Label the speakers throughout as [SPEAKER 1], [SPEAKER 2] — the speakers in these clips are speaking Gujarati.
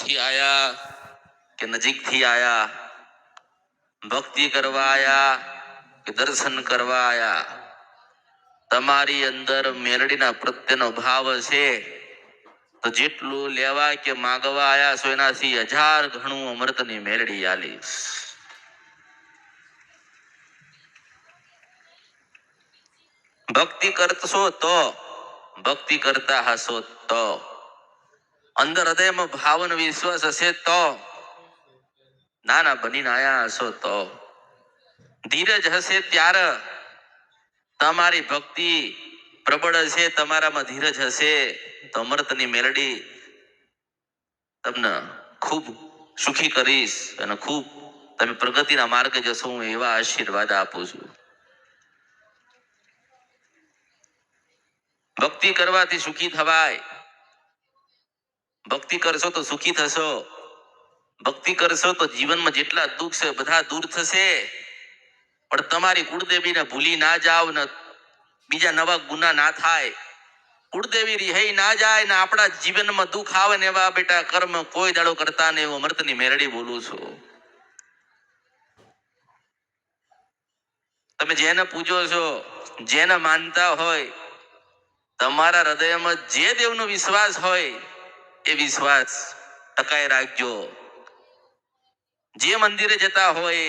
[SPEAKER 1] દૂરથી આયા કે નજીકથી આયા, ભક્તિ કરવા આયા કે દર્શન કરવા આયા, તમારી અંદર મેલડીના પ્રત્યેનો ભાવ છે તો જેટલું લેવા કે માગવા આયા છો એનાથી 1000 ગણું અમૃતની મેલડી આલીશ. ભક્તિ કરશો તો, ભક્તિ કરતા હશો તો, અંદર હૃદયમાં ભાવ અને વિશ્વાસ હશે તો, નાના બનીને આયા હશો તો, ધીરજ હશે ત્યારે તમારી ભક્તિ પ્રબળ હશે, તમારામાં ધીરજ હશે તો અમૃતની મેલડી તમને ખૂબ સુખી કરીશ અને ખૂબ તમે પ્રગતિના માર્ગે જશો. હું એવા આશીર્વાદ આપું છું. ભક્તિ કરવાથી સુખી થવાય. ભક્તિ કરશો તો સુખી થશો. ભક્તિ કરશો તો જીવનમાં જેટલા દુઃખ છે બધા દૂર થશે. પણ તમારી કુળદેવીને ભૂલી ના જાવ ને બીજા નવા ગુના ના થાય. કુળદેવી રિહાઈ ના જાય ને આપણા જીવનમાં દુઃખ આવે ને એવા બેટા કર્મ કોઈ દાડો કરતા ને એવું અમૃતની મેરડી બોલું છું. તમે જેને પૂજો છો, જેને માનતા હોય, તમારા હૃદયમાં જે દેવનો વિશ્વાસ હોય એ વિશ્વાસ ટકાઈ રાખજો. જે મંદિરે જતા હોય,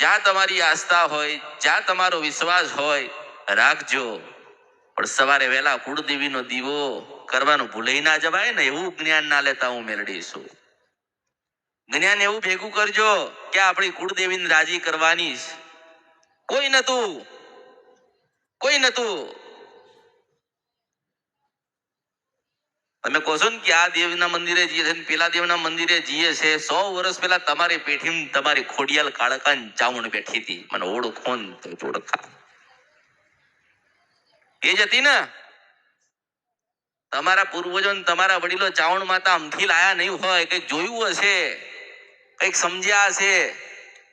[SPEAKER 1] જ્યાં તમારી આસ્થા હોય, જ્યાં તમારો વિશ્વાસ હોય રાખજો. પણ સવારે વહેલા કુળદેવીનો દીવો કરવાનું ભૂલાઈ ના જવાય ને એવું જ્ઞાન ના લેતા હું મેલડી છું. જ્ઞાન એવું ભેગું કરજો કે આપણી કુળદેવીને રાજી કરવાની. કોઈ નતું, કોઈ નતું. તમે કહો છો ને કે આ દેવના મંદિરે જઈએ છે પેલા દેવના મંદિરે જઈએ છે. 100 વર્ષ પહેલા તમારી પેઠી તમારી ખોડિયાલ કાળકાન ચામુંડ બેઠી હતી. મને ઓળખો ને તો ઓળખા એ જ હતી ને. તમારા પૂર્વજો ને તમારા વડીલો ચાવણ માતા અમથી લાયા નહીં હોય, કઈક જોયું હશે, કઈક સમજ્યા હશે,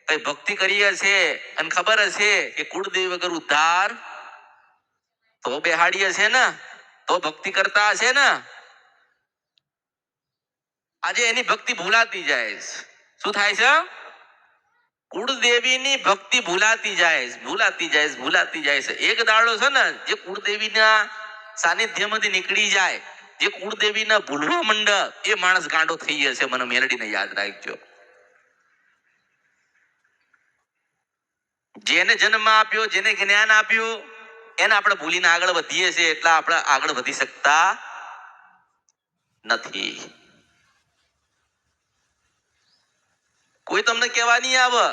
[SPEAKER 1] કઈ ભક્તિ કરી હશે અને ખબર હશે કે કુળદેવી વગર ઉદ્ધાર તો બેહાડી હશે ને, તો ભક્તિ કરતા હશે ને. આજે એની ભક્તિ ભૂલાતી જાય. શું થાય છે? કુળદેવીની ભક્તિ ભૂલાતી જાય, ભૂલાતી જાય, ભૂલાતી જાય છે. એક દાડો છે ને જે કુળદેવીના સાનિધ્યમાંથી નીકળી જાય, જે કુળદેવીના ભૂલવા મંડ એ માણસ ગાંડો થઈ જશે. મને મેલડીને યાદ રાખજો. જેને જન્મ આપ્યો, જેને જ્ઞાન આપ્યું એને આપણે ભૂલીને આગળ વધીએ છીએ એટલે આપણે આગળ વધી શકતા નથી. કોઈ તમને કહેવા નહીં આવે,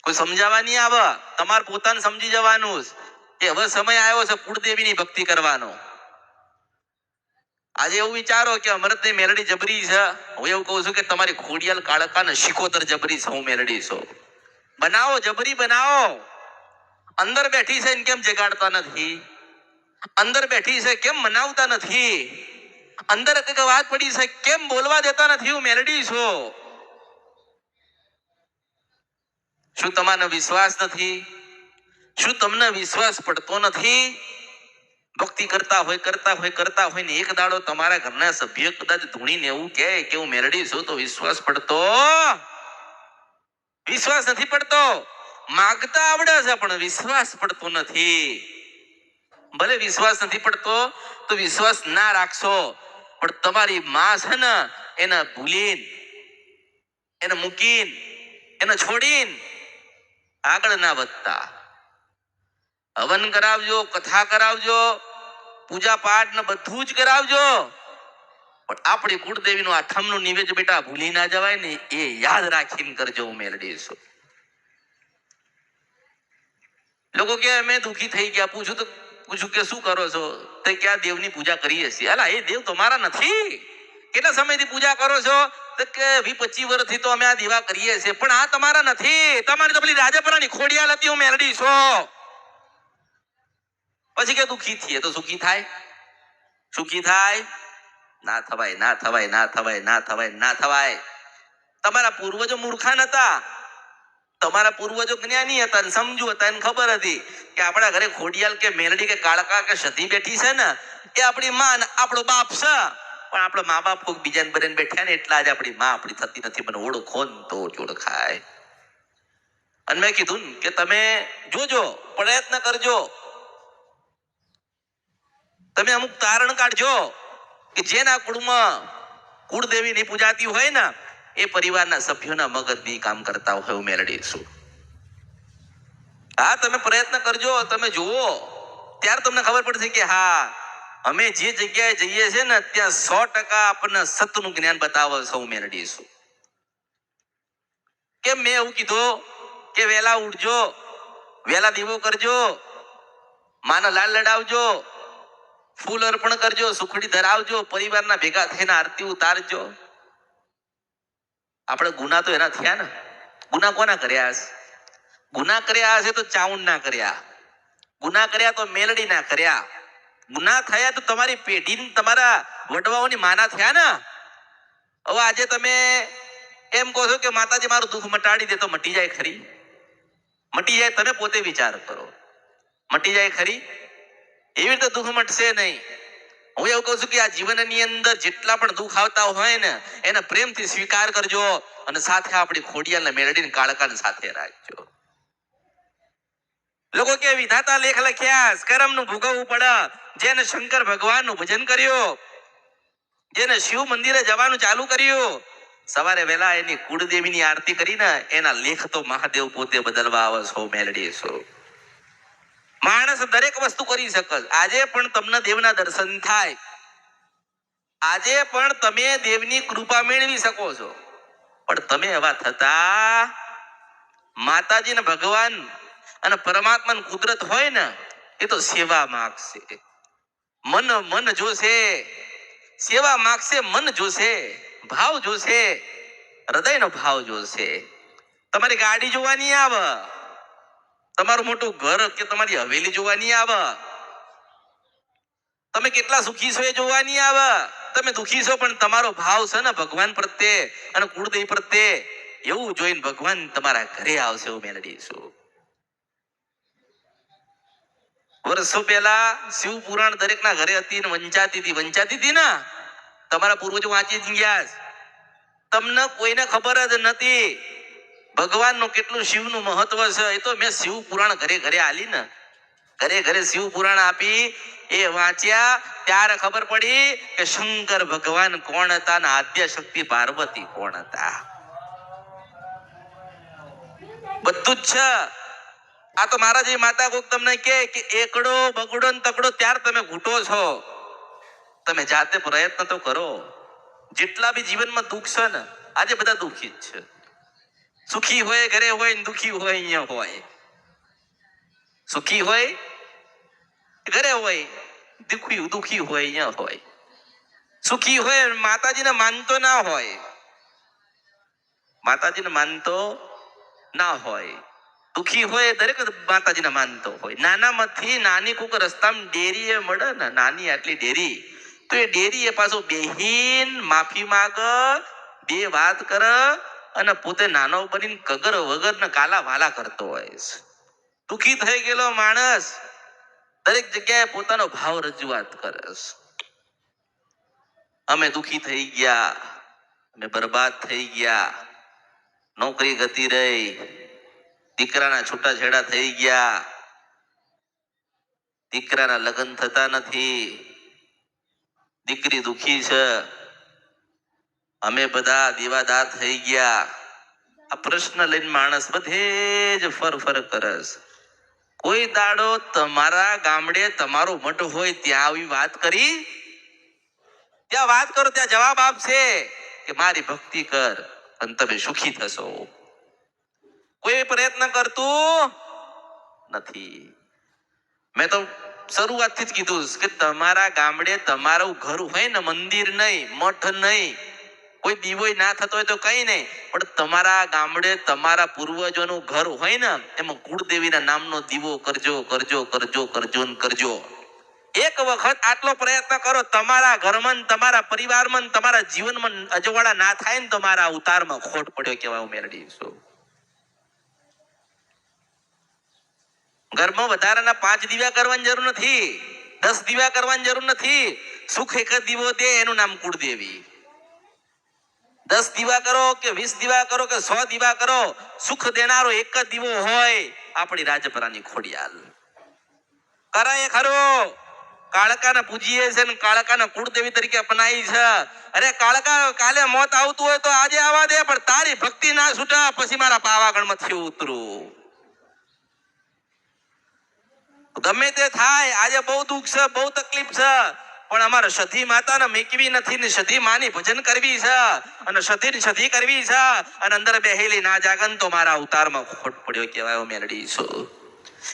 [SPEAKER 1] કોઈ સમજાવવા નહીં આવે. તમારે પોતાને સમજી જવાનું કે હવે સમય આવ્યો છે કુળદેવીની ભક્તિ કરવાનો. આજે એવું વિચારો કે અમૃતની મેલડી જબરી છે. હું એવું કહું છું કે તમારી ખોડિયાલ કાળકાને શિકોતર જબરી છે. હું મેલડી છું. બનાવો, જબરી બનાવો. અંદર બેઠી છે કેમ જગાડતા નથી? અંદર બેઠી છે કેમ મનાવતા નથી? અંદર કઈક વાત પડી છે કેમ બોલવા દેતા નથી? હું મેલડી છું. શું તમારો વિશ્વાસ નથી? શું તમને વિશ્વાસ પડતો નથી? ભક્તિ કરતા હોય ને એક દાડો તમારા ઘરના સભ્ય કદાચ ધૂણીને એવું કહે કે હું મેલડી છું તો વિશ્વાસ પડતો? વિશ્વાસ નથી પડતો. માગતા આવડે છે પણ વિશ્વાસ પડતો નથી. ભલે વિશ્વાસ નથી પડતો તો વિશ્વાસ ના રાખશો, પણ તમારી માં છે ને એને ભૂલીને, એને મૂકીને, એને છોડીને આગળ ના વધતા. હવન કરાવજો, કથા કરાવજો, પૂજા પાઠ ને બધું જ કરાવજો, પણ આપણી કુળદેવીનું આ થમનું નિવેદ બેટા ભૂલી ના જવાય ને એ યાદ રાખીને કરજો. હું મેલડી છું. લોકો કે અમે દુઃખી થઈ ગયા. પૂછું કે શું કરો છો? તો ક્યાં દેવની પૂજા કરીએ છીએ. અલા એ દેવ તમારા નથી. કેટલા સમયથી પૂજા કરો છો? તો કે 20-25 વર્ષથી તો અમે આ દીવા કરીએ છીએ, પણ આ તમારા નથી. તમારી તો પેલી રાજપરાની ખોડિયાલ હતી. હું મેલડી છું. પછી કે દુઃખી થઈએ તો સુખી થાય? સુખી થાય? ના થવાય, ના થવાય, ના થવાય, ના થવાય, ના થવાય. તમારા પૂર્વજો મૂર્ખા નતા. તમારા પૂર્વજો જ્ઞાની હતા, સમજુ હતા, એને ખબર હતી કે આપણા ઘરે ખોડિયાલ કે મેલડી કે કાળકા કે સતી બેઠી છે ને એ આપણી માં આપણો બાપ છે. પણ આપણા મા બાપ કોઈક બીજાને બને બેઠા ને એટલા જ આપણી માં આપણી થતી નથી. મને ઓળખો ને તો જ ઓળખાય. અને મેં કીધું ને કે તમે જોજો, પ્રયત્ન કરજો, તમે અમુક તારણ કાઢજો કે જેના કુળમાં કુળદેવી ની પૂજાતી હોય ને એ પરિવારના સભ્યોના મગજ ની કામ કરતા હોય મેળવીશું. હા, તમે પ્રયત્ન કરજો, તમે જુઓ, ત્યારે તમને ખબર પડશે કે હા અમે જે જગ્યાએ જઈએ છીએ ને ત્યાં 100% આપણને સતનું જ્ઞાન બતાવો સૌ મેળવીશું. કેમ મેં એવું કીધું કે વેલા ઉઠજો, વેલા દીવો કરજો, માનો લાલ લડાવજો, ફૂલ અર્પણ કરજો, સુખડી ધરાવજો, પરિવારના ભેગા થઈને આરતી ઉતારજો. આપણે ગુના તો એના થયા ને. ગુના કોના કર્યા હશે? ગુના કર્યા હશે તો ચાઉંડ ના કર્યા, ગુના કર્યા તો મેલડી ના કર્યા, ગુના થયા તો તમારી પેઢી તમારા વડવાઓની માના થયા ને. હવે આજે તમે એમ કહો છો કે માતાજી મારું દુઃખ મટાડી દે, તો મટી જાય ખરી? મટી જાય? તમે પોતે વિચાર કરો, મટી જાય ખરી? એવી રીતે દુઃખ મટશે નહીં. હું એવું કહું છું કે આ જીવનની અંદર જેટલા પણ દુઃખ આવતા હોય ને એને પ્રેમથી સ્વીકાર કરજો અને સાથે આપણી ખોડિયાલને મેળવીને કાળકાને સાથે રાખજો. લોકો કે વિધાતા લેખ લખ્યા, કર્મનું ભોગવવું પડે. જેને શંકર ભગવાનનું ભજન કર્યું, જેને શિવ મંદિરે જવાનું ચાલુ કર્યું, સવારે વહેલા એની કુળદેવીની આરતી કરીને એના લેખ તો મહાદેવ પોતે બદલવા આવે છો મેળવીશું. માણસ દરેક વસ્તુ કરી શકે. આજે પણ તમને દેવના દર્શન થાય, આજે પણ તમે દેવની કૃપા મેળવી શકો છો. પણ તમે એવા થતા માતાજી ને ભગવાન અને પરમાત્માની કુદરત હોય ને એ તો સેવા માગશે. મન જોશે, સેવા માગશે, મન જોશે, ભાવ જોશે, હૃદયનો ભાવ જોશે. તમારી ગાડી જોવાની આવે, તમારું મોટું ઘર કે તમારી હવેલી જોવાની આવે, તમે કેટલા સુખી છો એ જોવાની આવે. તમે દુખી છો પણ તમારો ભાવ છે ને ભગવાન પ્રત્યે અને કુળદેવી પ્રત્યે, એવું જોઈને ભગવાન તમારા ઘરે આવશે એવું મેળવીશું. વર્ષો પહેલા શિવ પુરાણ દરેકના ઘરે હતી ને વંચાતી હતી ને. તમારા પૂર્વજો વાંચી ગયા, તમને કોઈને ખબર જ નથી ભગવાનનું કેટલું શિવનું મહત્વ છે. એ તો મેં શિવ પુરાણ ઘરે ઘરે આલી ને, ઘરે ઘરે શિવ પુરાણ આપી, એ વાંચ્યા ત્યારે ખબર પડી કે શંકર ભગવાન કોણ હતા ને આદ્ય શક્તિ પાર્વતી કોણ હતા. બધું જ છે. આ તો મારા જે માતા કોક તમને કે એકડો બગડો ને તકડો ત્યાર તમે ઘૂંટો છો. તમે જાતે પ્રયત્ન તો કરો. જેટલા બી જીવનમાં દુઃખ છે ને, આજે બધા દુઃખી જ છે. સુખી હોય ઘરે હોય ને દુઃખી હોય અહીંયા હોય. સુખી હોય ઘરે હોય, દુઃખી હોય અહીંયા હોય. સુખી હોય માતાજીને માનતો ના હોય, માતાજીને માનતો ના હોય. દુઃખી હોય દરેક માતાજીને માનતો હોય. નાનામાંથી નાની કોક રસ્તામાં ડેરી એ મળે ને, નાની આટલી ડેરી, તો એ ડેરી એ પાછો બેહીન માફી માગ, બે વાત કર અને પોતે નાનો બનીને કગર વગર ને કાલા વાલા કરતો હોય. દુઃખી થઈ ગયેલો માણસ દરેક જગ્યાએ પોતાનો ભાવ રજૂઆત કરે. અમે દુઃખી થઈ ગયા, અમે બરબાદ થઈ ગયા, નોકરી ગતી રહી, દીકરાના છૂટાછેડા થઈ ગયા, દીકરાના લગ્ન થતા નથી, દીકરી દુઃખી છે, અમે બધા દીવાદાર થઈ ગયા. આ પ્રશ્ન લઈને માણસ બધે જ ફર કરે. કોઈ દાડો તમારા ગામડે તમારો મઠ હોય ત્યાં આવી વાત કરી? ત્યાં વાત કરો ત્યાં જવાબ આપશે કે મારી ભક્તિ કર અને તમે સુખી થશો. કોઈ પ્રયત્ન કરતું નથી. મેં તો શરૂઆતથી જ કીધું કે તમારા ગામડે તમારું ઘર હોય ને, મંદિર નહીં, મઠ નહીં, કોઈ દીવો ના થતો હોય તો કઈ નહીં, પણ તમારા ગામડે તમારા પૂર્વજોનું ઘર હોય ને એમાં કુળદેવીના નામનો દીવો કરજો કરજો કરજો કરજો કરજો. એક વખત આટલો પ્રયત્ન કરો, તમારા ઘરમાં, તમારા પરિવારમાં, તમારા જીવનમાં અજવાળા ના થાય ને, તમારા ઉતારમાં ખોટ પડ્યો કેવા મેળવીશું. ઘરમાં વધારાના 5 દીવા કરવાની જરૂર નથી, 10 દીવા કરવાની જરૂર નથી. સુખ એક જ દીવો દે, એનું નામ કુળદેવી. 10 દીવા કરો કે 20 દીવા કરો કે 100 દીવા કરો, સુખ દેનારો એક જ દીવો હોય, આપણી રાજપરાની ખોડિયાલ. કરાય ખરો, કાળકાને પૂજીએ છે ને કાળકાને કુળદેવી તરીકે અપનાવી છે. અરે કાળકા, કાલે મોત આવતું હોય તો આજે આવવા દે, પણ તારી ભક્તિ ના છૂટા પછી મારા પાવાગઢમાંથી ઉતરું. ગમે તે થાય, આજે બહુ દુઃખ છે, બહુ તકલીફ છે, પણ અમારે સતી માતાને મેકવી નથી ને સતી માની ભજન કરવી છે, અને સતી કરવી છે, અને અંદર બેહેલી ના જાગન તો મારા અવતારમાં ખોટ પડ્યો કહેવાય. મેલડી છું,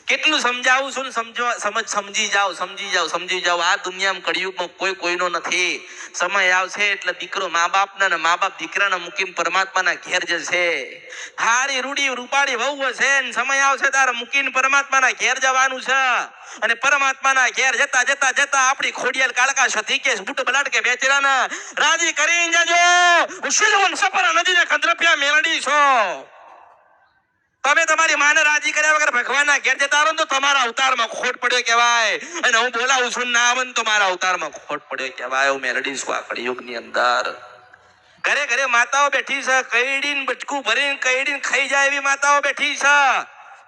[SPEAKER 1] કેટલું સમજાવું છું ને સમજી જાઓ. આ દુનિયામાં કળિયુગમાં કોઈ કોઈનો નથી. સમય આવશે એટલે દીકરો મા બાપના ને મા બાપ દીકરાના મૂકીને પરમાત્માના ઘેર જશે. હારી રૂડી રૂપાળી વહુ હશે ને સમય આવશે તારે મૂકીને પરમાત્માના ઘેર જવાનું છે. અને પરમાત્માના ઘેર જતા જતા જતા આપણી ખોડિયાલ કાળકા સતી કે બુટ બલાટ કે બેચરાના રાજી કરીને જજો. શિલવન સપરા નદીને કંદરપિયા મેલડી છો. તમે તમારી માને રાજી કર્યા વગર ભગવાનના ઘેર જતા રહો તો તમારા અવતારમાં ખોટ પડ્યો કહેવાય. અને હું બોલાવું છું ના આવે તો મારા અવતારમાં ખોટ પડ્યો કહેવાય. હું મેલડી છું આ કળિયુગની અંદર. ઘરે ઘરે માતાઓ બેઠી છે, કઈડીને બટકું ભરીને કઈડીને ખાઈ જાય એવી માતાઓ બેઠી છે.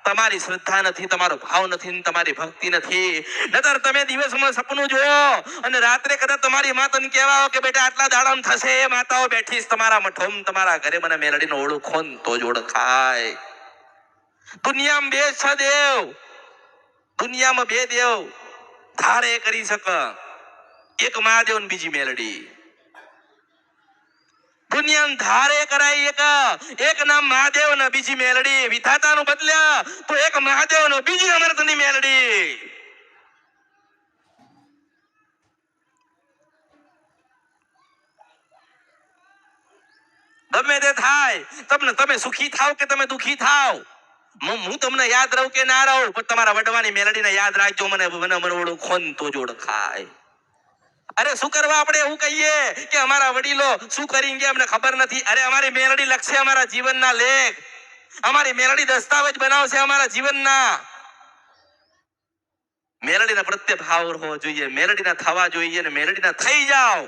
[SPEAKER 1] તમારી શ્રદ્ધા નથી, તમારો ભાવ નથી, તમારી ભક્તિ નથી. નતર તમે દિવસમાં સપનું જુઓ અને રાત્રે કદાચ તમારી માતાને કહેવા કે બેટા આટલા દાડામાં થશે, એ માતાઓ બેઠી છે તમારા મઠોમ તમારા ઘરે. મને મેલડીનો ઓળખો ને તો જ ઓળખાય. દુનિયામાં બે છે દેવ, દુનિયામાં બે દેવ ધારે કરી શકે, એક મહાદેવ ને બીજી મેલડી. દુનિયામાં ધારે કરાય એક નામ મહાદેવ ને બીજી મેલડી. વિધાતાનું બદલ્યા તો એક મહાદેવ ને બીજી અમૃતની મેલડી. ગમે તે થાય, તમે સુખી થાવ કે તમે દુખી થાવ, હું તમને યાદ રહું કે ના રહું, પણ તમારા વડવાની મેલડીને યાદ રાખજો. મને ઓળખો ને તો જ ઓળખાય. અરે શું કરવા આપણે એવું કહીએ કે અમારા વડીલો શું કરી ગયા અમને ખબર નથી. અરે અમારી મેલડી લખશે અમારા જીવનના લેખ, અમારી મેલડી દસ્તાવેજ બનાવશે અમારા જીવનના. મેલડીના પ્રત્યે ભાવ હોવો જોઈએ, મેલડીના થવા જોઈએ ને મેલડીના થઈ જાઓ.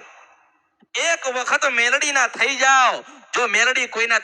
[SPEAKER 1] એક વખત મેલડીના થઈ જાઓ. જો મેલડી કોઈના